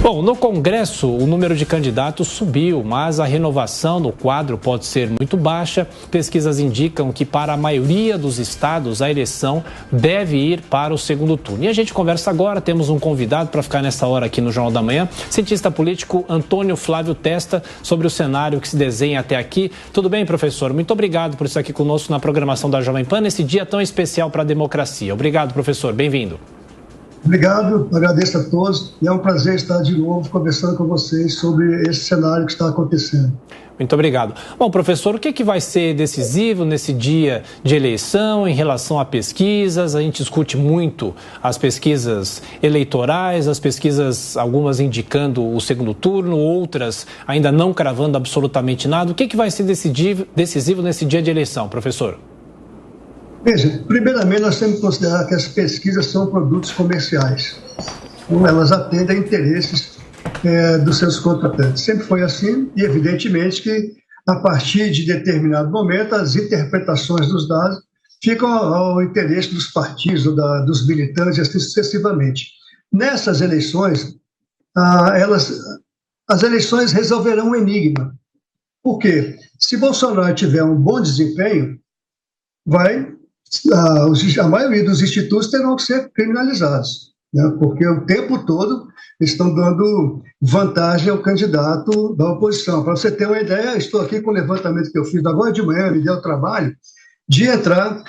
Bom, no Congresso, o número de candidatos subiu, mas a renovação no quadro pode ser muito baixa. Pesquisas indicam que, para a maioria dos estados, a eleição deve ir para o segundo turno. E a gente conversa agora, temos um convidado para ficar nessa hora aqui no Jornal da Manhã, cientista político Antônio Flávio Testa, sobre o cenário que se desenha até aqui. Tudo bem, professor? Muito obrigado por estar aqui conosco na programação da Jovem Pan, nesse dia tão especial para a democracia. Obrigado, professor. Bem-vindo. Obrigado, agradeço a todos e é um prazer estar de novo conversando com vocês sobre esse cenário que está acontecendo. Muito obrigado. Bom, professor, o que vai ser decisivo nesse dia de eleição em relação a pesquisas? A gente discute muito as pesquisas eleitorais, as pesquisas, algumas indicando o segundo turno, outras ainda não cravando absolutamente nada. O que vai ser decisivo nesse dia de eleição, professor? Veja, primeiramente nós temos que considerar que as pesquisas são produtos comerciais. Então, elas atendem a interesses dos seus contratantes. Sempre foi assim e, evidentemente, que a partir de determinado momento as interpretações dos dados ficam ao interesse dos partidos, dos militantes e assim sucessivamente. Nessas eleições, as eleições resolverão um enigma. Por quê? Se Bolsonaro tiver um bom desempenho, a maioria dos institutos terão que ser criminalizados, né? Porque o tempo todo estão dando vantagem ao candidato da oposição. Para você ter uma ideia, estou aqui com o levantamento que eu fiz agora de manhã, me deu o trabalho de entrar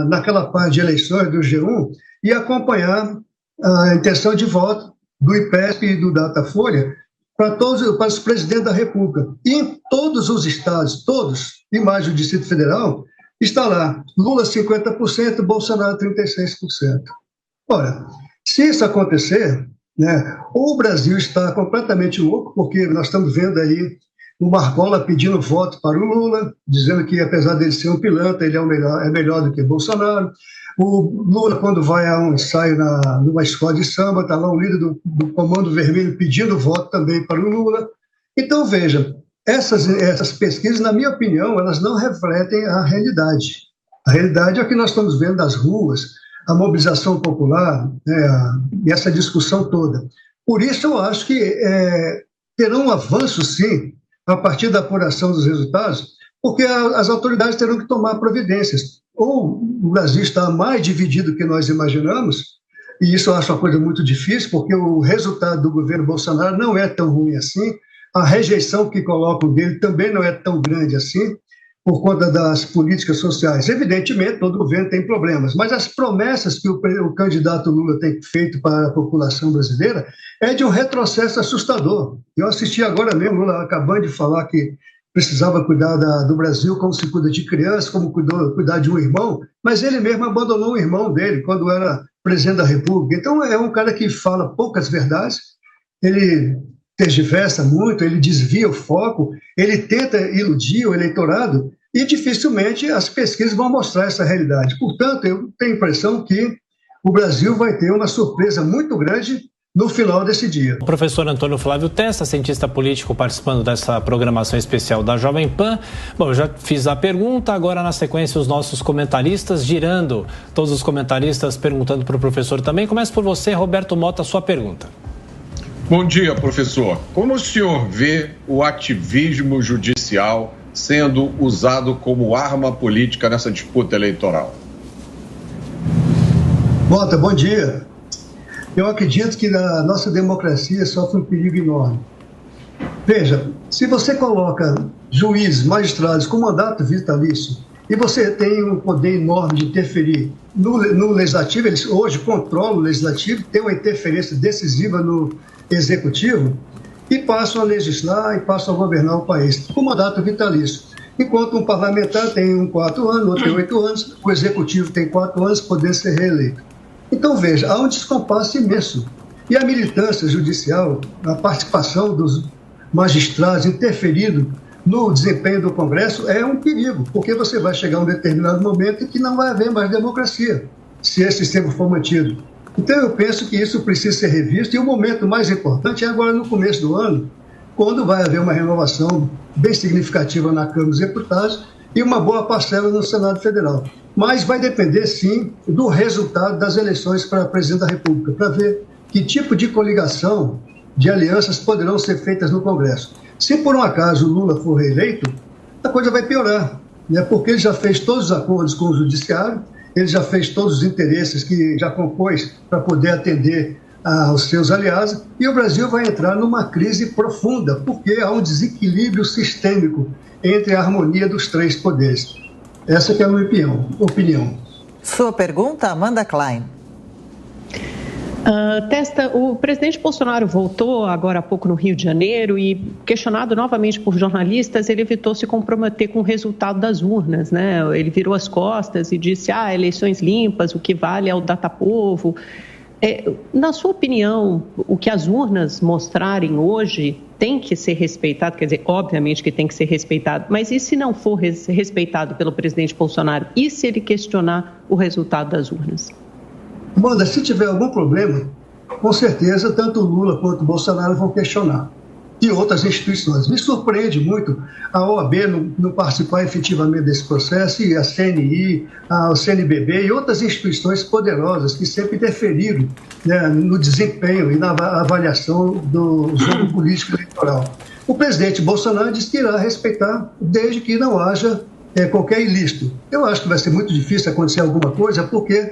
naquela parte de eleições do G1 e acompanhar a intenção de voto do IPESP e do Datafolha para os presidentes da República. E em todos os estados, todos, e mais o Distrito Federal, está lá, Lula 50%, Bolsonaro 36%. Ora, se isso acontecer, né, ou o Brasil está completamente louco, porque nós estamos vendo aí o Marcola pedindo voto para o Lula, dizendo que apesar dele ser um pilantra, ele é melhor do que Bolsonaro. O Lula, quando vai a um ensaio numa escola de samba, está lá um líder do Comando Vermelho pedindo voto também para o Lula. Então, veja, essas pesquisas, na minha opinião, elas não refletem a realidade. A realidade é o que nós estamos vendo nas ruas, a mobilização popular, né, e essa discussão toda. Por isso, eu acho que terão um avanço, sim, a partir da apuração dos resultados, porque as autoridades terão que tomar providências. Ou o Brasil está mais dividido do que nós imaginamos, e isso eu acho uma coisa muito difícil, porque o resultado do governo Bolsonaro não é tão ruim assim, a rejeição que colocam dele também não é tão grande assim, por conta das políticas sociais. Evidentemente, todo governo tem problemas, mas as promessas que o candidato Lula tem feito para a população brasileira é de um retrocesso assustador. Eu assisti agora mesmo, Lula acabando de falar que precisava cuidar do Brasil como se cuida de criança, como cuidar de um irmão, mas ele mesmo abandonou o irmão dele quando era presidente da República. Então, é um cara que fala poucas verdades, ele tergiversa muito, ele desvia o foco, ele tenta iludir o eleitorado e dificilmente as pesquisas vão mostrar essa realidade. Portanto, eu tenho a impressão que o Brasil vai ter uma surpresa muito grande no final desse dia. O professor Antônio Flávio Testa, cientista político, participando dessa programação especial da Jovem Pan. Bom, eu já fiz a pergunta, agora na sequência os nossos comentaristas, girando todos os comentaristas, perguntando para o professor também. Começa por você, Roberto Mota, a sua pergunta. Bom dia, professor. Como o senhor vê o ativismo judicial sendo usado como arma política nessa disputa eleitoral? Mota, bom dia. Eu acredito que a nossa democracia sofre um perigo enorme. Veja, se você coloca juízes, magistrados com mandato vitalício e você tem um poder enorme de interferir no legislativo, eles hoje controlam o legislativo, tem uma interferência decisiva no executivo e passam a legislar e passam a governar o país com mandato vitalício. Enquanto um parlamentar tem 4 anos, outro tem 8 anos, o executivo tem 4 anos, poder ser reeleito. Então, veja, há um descompasso imenso. E a militância judicial, a participação dos magistrados interferindo no desempenho do Congresso é um perigo, porque você vai chegar a um determinado momento em que não vai haver mais democracia, se esse sistema for mantido. Então, eu penso que isso precisa ser revisto, e o momento mais importante é agora no começo do ano, quando vai haver uma renovação bem significativa na Câmara dos Deputados e uma boa parcela no Senado Federal. Mas vai depender, sim, do resultado das eleições para presidente da República, para ver que tipo de coligação de alianças poderão ser feitas no Congresso. Se por um acaso o Lula for reeleito, a coisa vai piorar, né? Porque ele já fez todos os acordos com o Judiciário, ele já fez todos os interesses que já compôs para poder atender aos seus aliados, e o Brasil vai entrar numa crise profunda, porque há um desequilíbrio sistêmico entre a harmonia dos três poderes. Essa que é a minha opinião. Sua pergunta, Amanda Klein. Testa, o presidente Bolsonaro voltou agora há pouco no Rio de Janeiro e, questionado novamente por jornalistas, ele evitou se comprometer com o resultado das urnas, né? Ele virou as costas e disse, eleições limpas, o que vale é o datapovo. Na sua opinião, o que as urnas mostrarem hoje tem que ser respeitado, quer dizer, obviamente que tem que ser respeitado, mas e se não for respeitado pelo presidente Bolsonaro? E se ele questionar o resultado das urnas? Amanda, se tiver algum problema, com certeza tanto o Lula quanto o Bolsonaro vão questionar. E outras instituições. Me surpreende muito a OAB não participar efetivamente desse processo, e a CNI, o CNBB e outras instituições poderosas que sempre interferiram, né, no desempenho e na avaliação do jogo político eleitoral. O presidente Bolsonaro disse que irá respeitar desde que não haja qualquer ilícito. Eu acho que vai ser muito difícil acontecer alguma coisa, porque,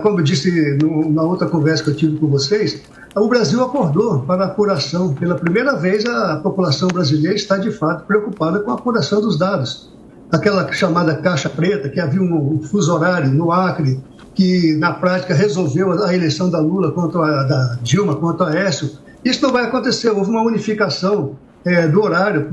como eu disse na outra conversa que eu tive com vocês, o Brasil acordou para a apuração. Pela primeira vez, a população brasileira está, de fato, preocupada com a apuração dos dados. Aquela chamada caixa preta, que havia um fuso horário no Acre, que, na prática, resolveu a eleição da Lula da Dilma contra a Aécio. Isso não vai acontecer. Houve uma unificação do horário,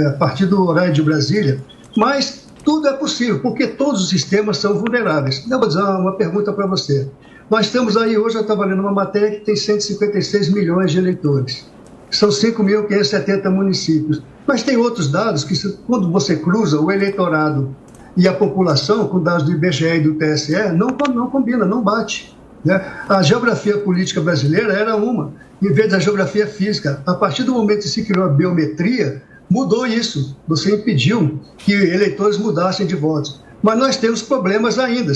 a partir do horário de Brasília. Mas tudo é possível, porque todos os sistemas são vulneráveis. Eu vou dizer uma pergunta para você. Nós temos aí, hoje eu estava lendo uma matéria que tem 156 milhões de eleitores. São 5.570 municípios. Mas tem outros dados que, quando você cruza o eleitorado e a população, com dados do IBGE e do TSE, não combina, não bate, né? A geografia política brasileira era uma, em vez da geografia física. A partir do momento que se criou a biometria, mudou isso. Você impediu que eleitores mudassem de votos. Mas nós temos problemas ainda.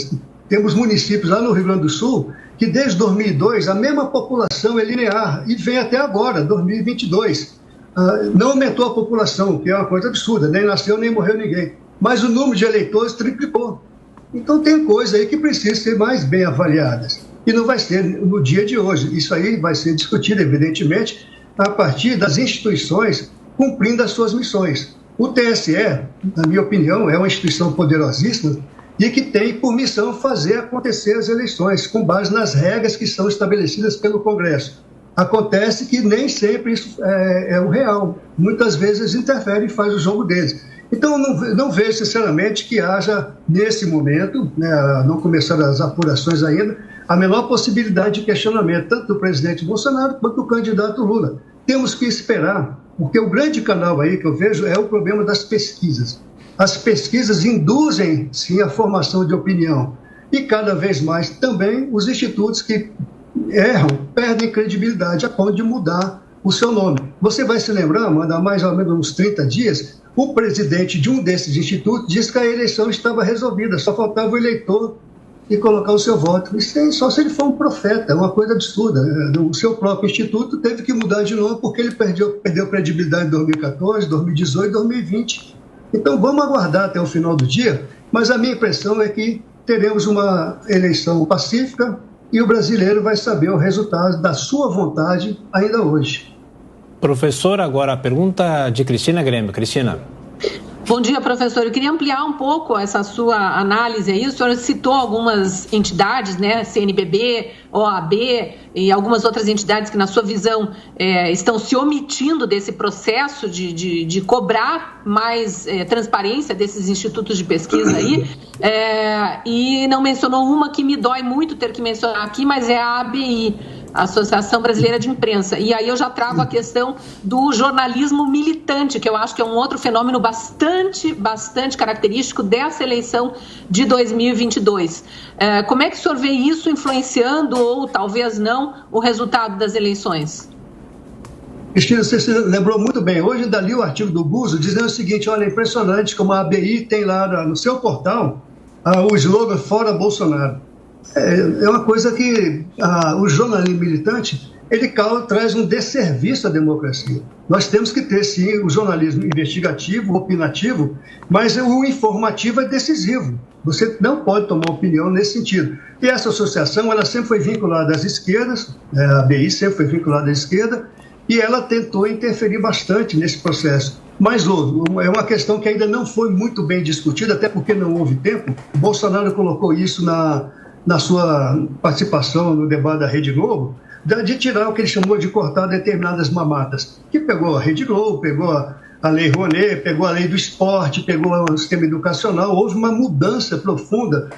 Temos municípios lá no Rio Grande do Sul que desde 2002 a mesma população é linear e vem até agora, 2022. Não aumentou a população, que é uma coisa absurda, nem nasceu nem morreu ninguém. Mas o número de eleitores triplicou. Então tem coisas aí que precisam ser mais bem avaliadas. E não vai ser no dia de hoje. Isso aí vai ser discutido, evidentemente, a partir das instituições cumprindo as suas missões. O TSE, na minha opinião, é uma instituição poderosíssima e que tem por missão fazer acontecer as eleições, com base nas regras que são estabelecidas pelo Congresso. Acontece que nem sempre isso é o real. Muitas vezes eles interferem e fazem o jogo deles. Então, não vejo, sinceramente, que haja, nesse momento, né, não começaram as apurações ainda, a menor possibilidade de questionamento, tanto do presidente Bolsonaro quanto do candidato Lula. Temos que esperar, porque o grande canal aí que eu vejo é o problema das pesquisas. As pesquisas induzem, sim, a formação de opinião. E, cada vez mais, também os institutos que erram, perdem credibilidade a ponto de mudar o seu nome. Você vai se lembrar, Amanda, há mais ou menos uns 30 dias, o presidente de um desses institutos disse que a eleição estava resolvida, só faltava o eleitor e colocar o seu voto. Isso é só se ele for um profeta, é uma coisa absurda. O seu próprio instituto teve que mudar de nome porque ele perdeu credibilidade em 2014, 2018, 2020. Então vamos aguardar até o final do dia, mas a minha impressão é que teremos uma eleição pacífica e o brasileiro vai saber o resultado da sua vontade ainda hoje. Professor, agora a pergunta de Cristina Grêmio. Cristina. Bom dia, professor. Eu queria ampliar um pouco essa sua análise aí. O senhor citou algumas entidades, né? CNBB, OAB e algumas outras entidades que, na sua visão, estão se omitindo desse processo de cobrar mais transparência desses institutos de pesquisa aí. E não mencionou uma que me dói muito ter que mencionar aqui, mas é a ABI, Associação Brasileira de Imprensa. E aí eu já trago a questão do jornalismo militante, que eu acho que é um outro fenômeno bastante característico dessa eleição de 2022. Como é que o senhor vê isso influenciando, ou talvez não, o resultado das eleições? Cristina, você se lembrou muito bem. Hoje ainda li o artigo do Buzo dizendo o seguinte: olha, é impressionante como a ABI tem lá no seu portal o slogan Fora Bolsonaro. É uma coisa que o jornalismo militante ele traz um desserviço à democracia. Nós temos que ter, sim, o jornalismo investigativo, opinativo, mas o informativo é decisivo. Você não pode tomar opinião nesse sentido. E essa associação, ela sempre foi vinculada às esquerdas, a ABI sempre foi vinculada à esquerda, e ela tentou interferir bastante nesse processo. Mas é uma questão que ainda não foi muito bem discutida, até porque não houve tempo. O Bolsonaro colocou isso na sua participação no debate da Rede Globo, de tirar o que ele chamou de cortar determinadas mamatas, que pegou a Rede Globo, pegou a Lei Rouanet, pegou a Lei do Esporte, pegou o sistema educacional. Houve uma mudança profunda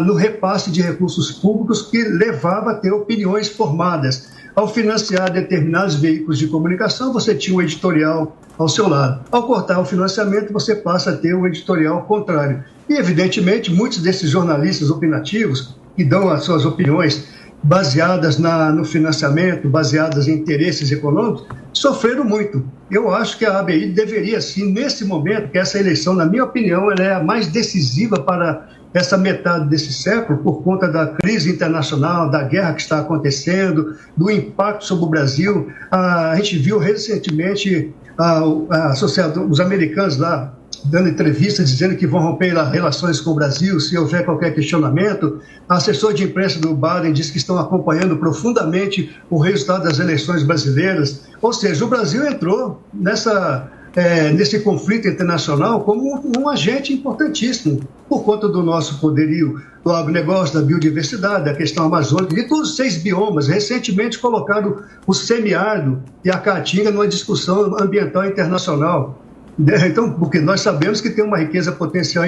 no repasse de recursos públicos que levava a ter opiniões formadas. Ao financiar determinados veículos de comunicação, você tinha um editorial ao seu lado. Ao cortar o financiamento, você passa a ter um editorial contrário. E, evidentemente, muitos desses jornalistas opinativos, que dão as suas opiniões baseadas no financiamento, baseadas em interesses econômicos, sofreram muito. Eu acho que a ABI deveria, sim, nesse momento, que essa eleição, na minha opinião, ela é a mais decisiva para essa metade desse século, por conta da crise internacional, da guerra que está acontecendo, do impacto sobre o Brasil. A gente viu recentemente os americanos lá dando entrevistas dizendo que vão romper as relações com o Brasil se houver qualquer questionamento. A assessor de imprensa do Biden diz que estão acompanhando profundamente o resultado das eleições brasileiras. Ou seja, o Brasil entrou nesse conflito internacional como um agente importantíssimo, por conta do nosso poderio do agronegócio, da biodiversidade, da questão amazônica, de todos os 6 biomas. Recentemente colocaram o semiárido e a caatinga numa discussão ambiental internacional. Então, porque nós sabemos que tem uma riqueza potencial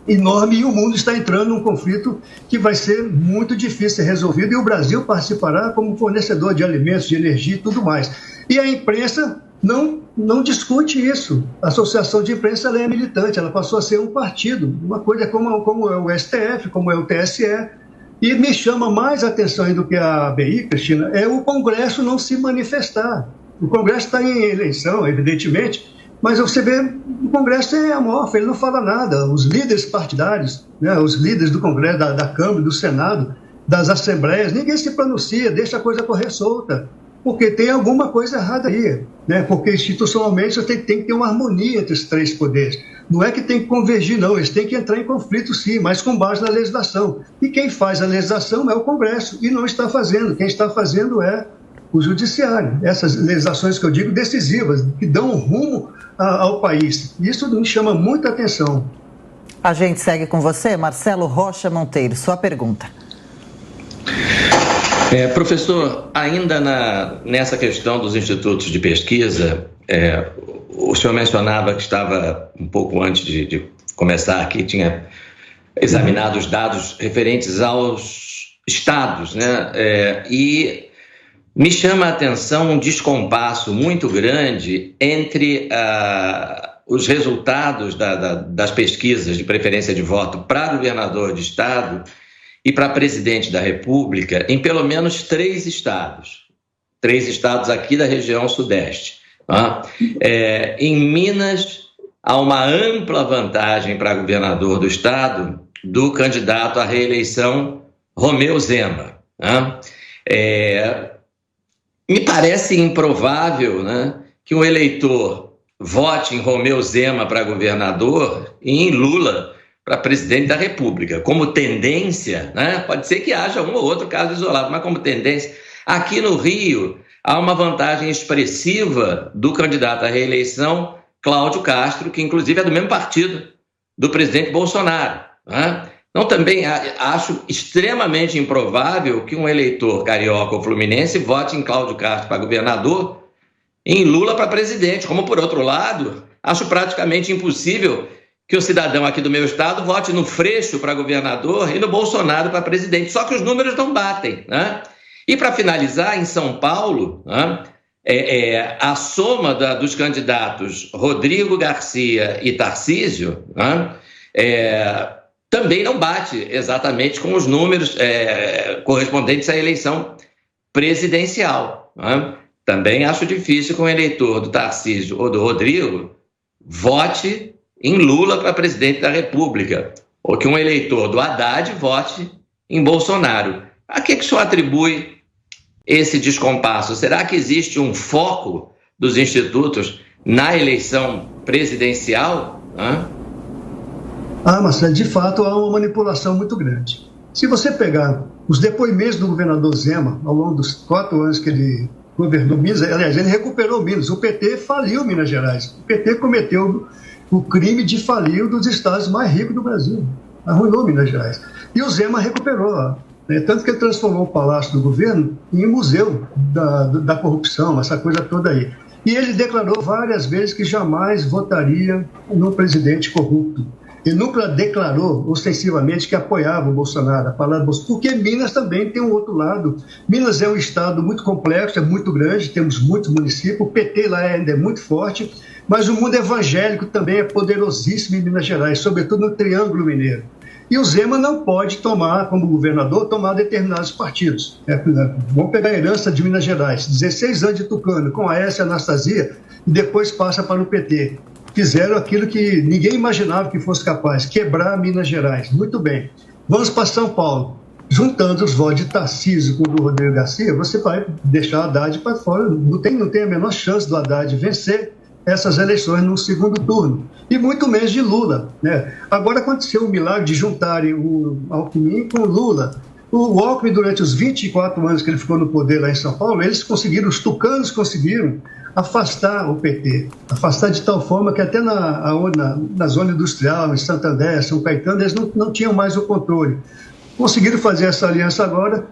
enorme e o mundo está entrando num conflito que vai ser muito difícil de ser resolvido, e o Brasil participará como fornecedor de alimentos, de energia e tudo mais. E a imprensa não discute isso. A associação de imprensa ela é militante, ela passou a ser um partido, uma coisa como é o STF, como é o TSE. E me chama mais atenção do que a ABI, Cristina, é o Congresso não se manifestar. O Congresso está em eleição, evidentemente, mas você vê, o Congresso é amorfo, ele não fala nada. Os líderes partidários, né, os líderes do Congresso, da Câmara, do Senado, das Assembleias, ninguém se pronuncia, deixa a coisa correr solta, porque tem alguma coisa errada aí, né? Porque institucionalmente você tem que ter uma harmonia entre os 3 poderes. Não é que tem que convergir, não, eles têm que entrar em conflito, sim, mas com base na legislação. E quem faz a legislação é o Congresso, e não está fazendo. Quem está fazendo é o Judiciário. Essas legislações que eu digo decisivas, que dão rumo ao país. Isso me chama muita atenção. A gente segue com você, Marcelo Rocha Monteiro. Sua pergunta. Professor, ainda nessa questão dos institutos de pesquisa, o senhor mencionava que estava, um pouco antes de começar aqui, tinha examinado os dados referentes aos estados, né? E me chama a atenção um descompasso muito grande entre os resultados das pesquisas de preferência de voto para governador de estado e para presidente da República em pelo menos 3 estados. 3 estados aqui da região sudeste. Tá? Em Minas, há uma ampla vantagem para governador do estado do candidato à reeleição Romeu Zema. Tá? Me parece improvável, né, que um eleitor vote em Romeu Zema para governador e em Lula para presidente da República. Como tendência, né, pode ser que haja um ou outro caso isolado, mas como tendência, aqui no Rio há uma vantagem expressiva do candidato à reeleição, Cláudio Castro, que inclusive é do mesmo partido do presidente Bolsonaro. Né? Então, também acho extremamente improvável que um eleitor carioca ou fluminense vote em Cláudio Castro para governador e em Lula para presidente. Como, por outro lado, acho praticamente impossível que o cidadão aqui do meu estado vote no Freixo para governador e no Bolsonaro para presidente. Só que os números não batem. Né? E, para finalizar, em São Paulo, né, a soma dos candidatos Rodrigo Garcia e Tarcísio, né, também não bate exatamente com os números correspondentes à eleição presidencial. Né? Também acho difícil que um eleitor do Tarcísio ou do Rodrigo vote em Lula para presidente da República, ou que um eleitor do Haddad vote em Bolsonaro. A que o senhor atribui esse descompasso? Será que existe um foco dos institutos na eleição presidencial? Marcelo, de fato há uma manipulação muito grande. Se você pegar os depoimentos do governador Zema, ao longo dos 4 anos que ele governou Minas, aliás, ele recuperou Minas, o PT faliu Minas Gerais, o PT cometeu o crime de falir um dos estados mais ricos do Brasil, arruinou Minas Gerais. E o Zema recuperou, tanto que ele transformou o Palácio do Governo em museu da corrupção, essa coisa toda aí. E ele declarou várias vezes que jamais votaria no presidente corrupto. Ele nunca declarou ostensivamente que apoiava o Bolsonaro, a palavra Bolsonaro, porque Minas também tem um outro lado. Minas é um estado muito complexo, é muito grande, temos muitos municípios, o PT lá ainda é muito forte, mas o mundo evangélico também é poderosíssimo em Minas Gerais, sobretudo no Triângulo Mineiro. E o Zema não pode tomar, como governador, tomar determinados partidos. Vamos pegar a herança de Minas Gerais, 16 anos de Tucano, com a Aécia Anastasia, e depois passa para o PT. Fizeram aquilo que ninguém imaginava que fosse capaz, quebrar Minas Gerais. Muito bem. Vamos para São Paulo. Juntando os votos de Tarcísio com o do Rodrigo Garcia, você vai deixar o Haddad para fora. Não tem a menor chance do Haddad vencer essas eleições no segundo turno. E muito menos de Lula. Agora aconteceu o milagre de juntarem o Alckmin com o Lula. O Alckmin, durante os 24 anos que ele ficou no poder lá em São Paulo, os tucanos conseguiram afastar o PT, afastar de tal forma que até na zona industrial, em Santander, São Caetano, eles não tinham mais o controle. Conseguiram fazer essa aliança agora,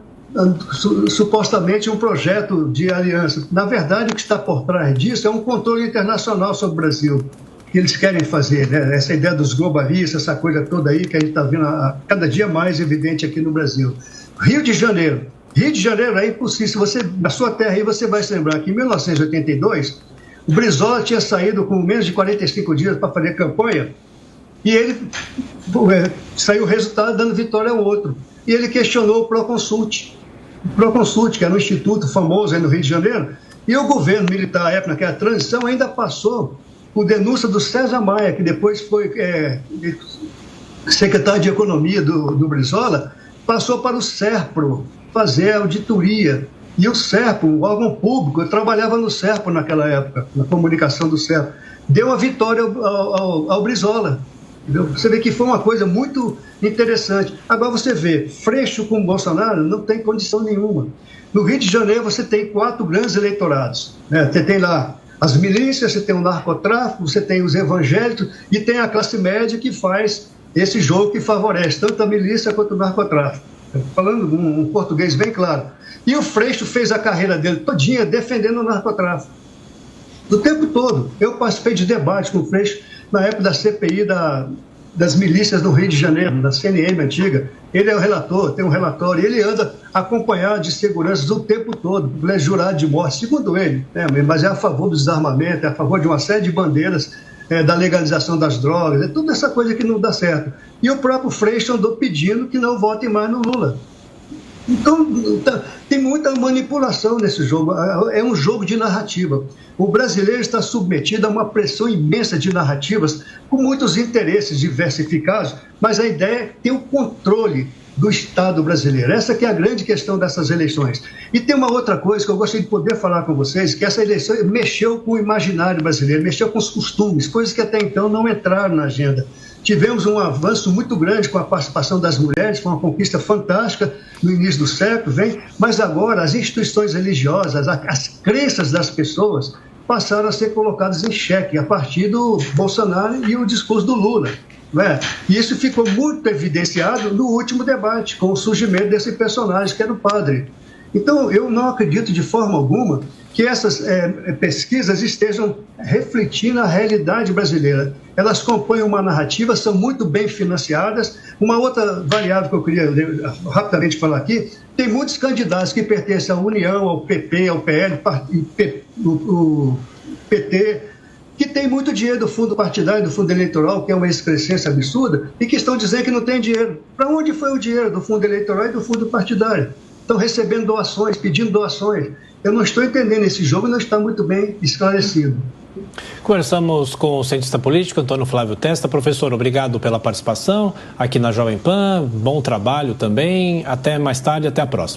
supostamente um projeto de aliança. Na verdade, o que está por trás disso é um controle internacional sobre o Brasil, que eles querem fazer, essa ideia dos globalistas, essa coisa toda aí que a gente está vendo cada dia mais evidente aqui no Brasil. Rio de Janeiro é impossível. Na sua terra aí você vai se lembrar que em 1982, o Brizola tinha saído com menos de 45 dias para fazer campanha e ele saiu o resultado dando vitória ao outro. E ele questionou o Proconsult, que era um instituto famoso aí no Rio de Janeiro, e o governo militar, à época, que era a transição, ainda passou por denúncia do César Maia, que depois foi secretário de Economia do Brizola, passou para o SERPRO fazer a auditoria. E o SERPRO, o órgão público, eu trabalhava no SERPRO naquela época, na comunicação do SERPRO, deu a vitória ao Brizola. Entendeu? Você vê que foi uma coisa muito interessante. Agora você vê, Freixo com o Bolsonaro não tem condição nenhuma. No Rio de Janeiro você tem 4 grandes eleitorados. Você tem lá as milícias, você tem o narcotráfico, você tem os evangélicos e tem a classe média que faz esse jogo que favorece tanto a milícia quanto o narcotráfico. Falando um português bem claro. E o Freixo fez a carreira dele todinha defendendo o narcotráfico. O tempo todo. Eu participei de debate com o Freixo na época da CPI das milícias do Rio de Janeiro, da CNM antiga. Ele é o relator, tem um relatório, ele anda acompanhado de seguranças o tempo todo, ele é jurado de morte, segundo ele, mas é a favor do desarmamento, é a favor de uma série de bandeiras da legalização das drogas, é toda essa coisa que não dá certo. E o próprio Freixo andou pedindo que não votem mais no Lula. Então, tem muita manipulação nesse jogo, é um jogo de narrativa. O brasileiro está submetido a uma pressão imensa de narrativas, com muitos interesses diversificados, mas a ideia é ter o controle do Estado brasileiro. Essa que é a grande questão dessas eleições. E tem uma outra coisa que eu gostaria de poder falar com vocês, que essa eleição mexeu com o imaginário brasileiro, mexeu com os costumes, coisas que até então não entraram na agenda. Tivemos um avanço muito grande com a participação das mulheres, foi uma conquista fantástica no início do século, mas agora as instituições religiosas, as crenças das pessoas passaram a ser colocadas em xeque a partir do Bolsonaro e o discurso do Lula. E isso ficou muito evidenciado no último debate, com o surgimento desse personagem que era o padre. Então, eu não acredito de forma alguma que essas pesquisas estejam refletindo a realidade brasileira. Elas compõem uma narrativa, são muito bem financiadas. Uma outra variável que eu queria rapidamente falar aqui, tem muitos candidatos que pertencem à União, ao PP, ao PL, o PT, que tem muito dinheiro do fundo partidário, do fundo eleitoral, que é uma excrescência absurda, e que estão dizendo que não tem dinheiro. Para onde foi o dinheiro do fundo eleitoral e do fundo partidário? Estão recebendo doações, pedindo doações. Eu não estou entendendo esse jogo e não está muito bem esclarecido. Conversamos com o cientista político Antônio Flávio Testa. Professor, obrigado pela participação aqui na Jovem Pan. Bom trabalho também. Até mais tarde, até a próxima.